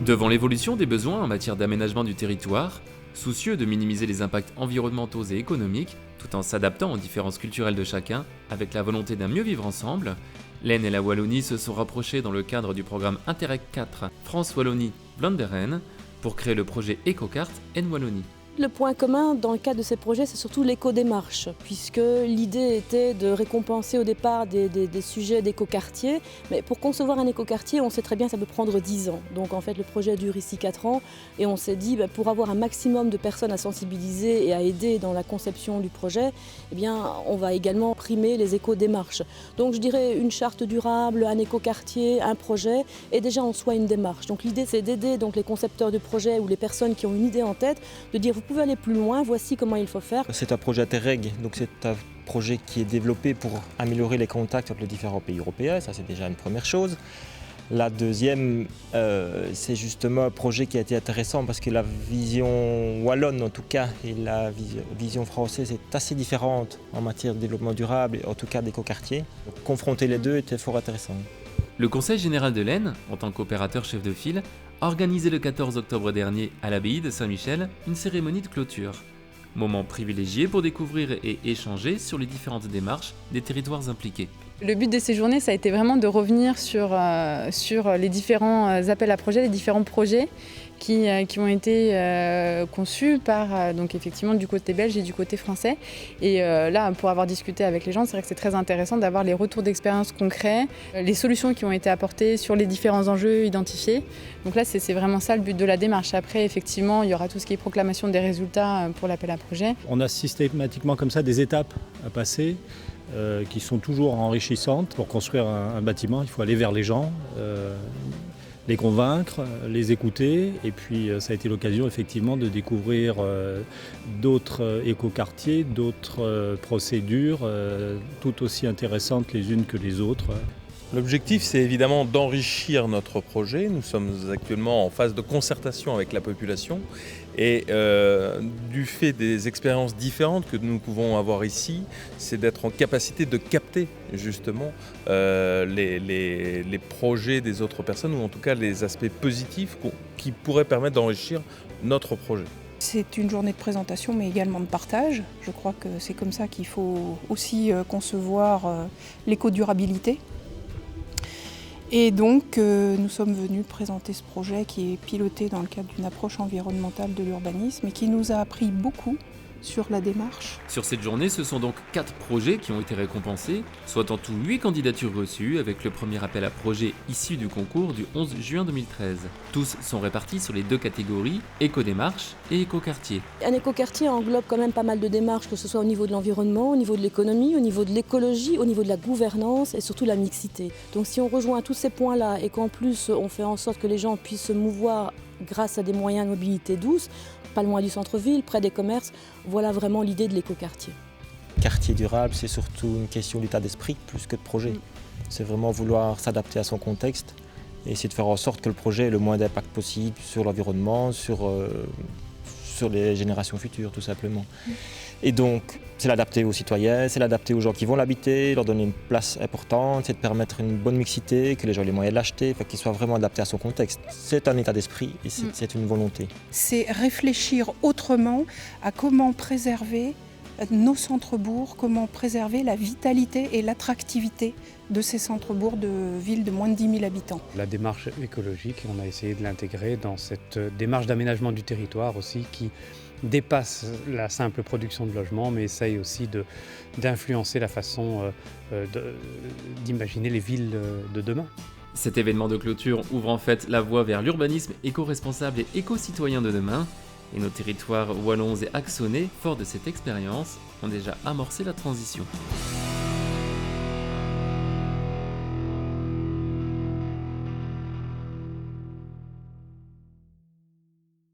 Devant l'évolution des besoins en matière d'aménagement du territoire, soucieux de minimiser les impacts environnementaux et économiques, tout en s'adaptant aux différences culturelles de chacun, avec la volonté d'un mieux vivre ensemble, l'Aisne et la Wallonie se sont rapprochés dans le cadre du programme Interreg 4 France-Wallonie-Vlaanderen pour créer le projet EcoCart Aisne Wallonie. Le point commun dans le cadre de ces projets, c'est surtout l'éco-démarche, puisque l'idée était de récompenser au départ des sujets d'éco-quartier. Mais pour concevoir un éco-quartier, on sait très bien que ça peut prendre 10 ans. Donc en fait, le projet dure ici 4 ans et on s'est dit, pour avoir un maximum de personnes à sensibiliser et à aider dans la conception du projet, on va également primer les éco-démarches. Donc je dirais une charte durable, un éco-quartier, un projet est déjà en soi une démarche. Donc l'idée, c'est d'aider les concepteurs de projets ou les personnes qui ont une idée en tête, de dire vous pouvez aller plus loin, voici comment il faut faire. C'est un projet Interreg, donc c'est un projet qui est développé pour améliorer les contacts entre les différents pays européens, ça c'est déjà une première chose. La deuxième, c'est justement un projet qui a été intéressant parce que la vision wallonne en tout cas et la vision française est assez différente en matière de développement durable et en tout cas d'écoquartier. Donc, confronter les deux était fort intéressant. Le Conseil général de l'Aisne, en tant qu'opérateur chef de file, a organisé le 14 octobre dernier à l'abbaye de Saint-Michel une cérémonie de clôture. Moment privilégié pour découvrir et échanger sur les différentes démarches des territoires impliqués. Le but de ces journées, ça a été vraiment de revenir sur les différents appels à projets, les différents projets qui ont été conçus par donc effectivement du côté belge et du côté français. Et là, pour avoir discuté avec les gens, c'est vrai que c'est très intéressant d'avoir les retours d'expérience concrets, les solutions qui ont été apportées sur les différents enjeux identifiés. Donc là, c'est vraiment ça le but de la démarche. Après, effectivement, il y aura tout ce qui est proclamation des résultats pour l'appel à projet. On a systématiquement comme ça des étapes à passer. Qui sont toujours enrichissantes. Pour construire un bâtiment, il faut aller vers les gens, les convaincre, les écouter. Et puis ça a été l'occasion effectivement de découvrir d'autres écoquartiers, d'autres procédures tout aussi intéressantes les unes que les autres. L'objectif, c'est évidemment d'enrichir notre projet. Nous sommes actuellement en phase de concertation avec la population et du fait des expériences différentes que nous pouvons avoir ici, c'est d'être en capacité de capter justement les projets des autres personnes ou en tout cas les aspects positifs qui pourraient permettre d'enrichir notre projet. C'est une journée de présentation mais également de partage. Je crois que c'est comme ça qu'il faut aussi concevoir l'éco-durabilité. Et donc, nous sommes venus présenter ce projet qui est piloté dans le cadre d'une approche environnementale de l'urbanisme et qui nous a appris beaucoup sur la démarche. Sur cette journée, ce sont donc 4 projets qui ont été récompensés, soit en tout 8 candidatures reçues avec le premier appel à projet issu du concours du 11 juin 2013. Tous sont répartis sur les 2 catégories, éco-démarche et éco-quartier. Un éco-quartier englobe quand même pas mal de démarches, que ce soit au niveau de l'environnement, au niveau de l'économie, au niveau de l'écologie, au niveau de la gouvernance et surtout la mixité. Donc si on rejoint tous ces points-là et qu'en plus on fait en sorte que les gens puissent se mouvoir grâce à des moyens de mobilité douce, pas loin du centre-ville, près des commerces, voilà vraiment l'idée de l'écoquartier. Quartier durable, c'est surtout une question d'état d'esprit plus que de projet. C'est vraiment vouloir s'adapter à son contexte et essayer de faire en sorte que le projet ait le moins d'impact possible sur l'environnement, sur les générations futures tout simplement. Et donc, c'est l'adapter aux citoyens, c'est l'adapter aux gens qui vont l'habiter, leur donner une place importante, c'est de permettre une bonne mixité, que les gens aient les moyens de l'acheter, qu'il soit vraiment adapté à son contexte. C'est un état d'esprit et c'est une volonté. C'est réfléchir autrement à comment préserver nos centres-bourgs, comment préserver la vitalité et l'attractivité de ces centres-bourgs de villes de moins de 10 000 habitants. La démarche écologique, on a essayé de l'intégrer dans cette démarche d'aménagement du territoire aussi qui dépasse la simple production de logements, mais essaye aussi d'influencer la façon d'imaginer les villes de demain. Cet événement de clôture ouvre en fait la voie vers l'urbanisme éco-responsable et éco-citoyen de demain. Et nos territoires wallons et axonnais, forts de cette expérience, ont déjà amorcé la transition.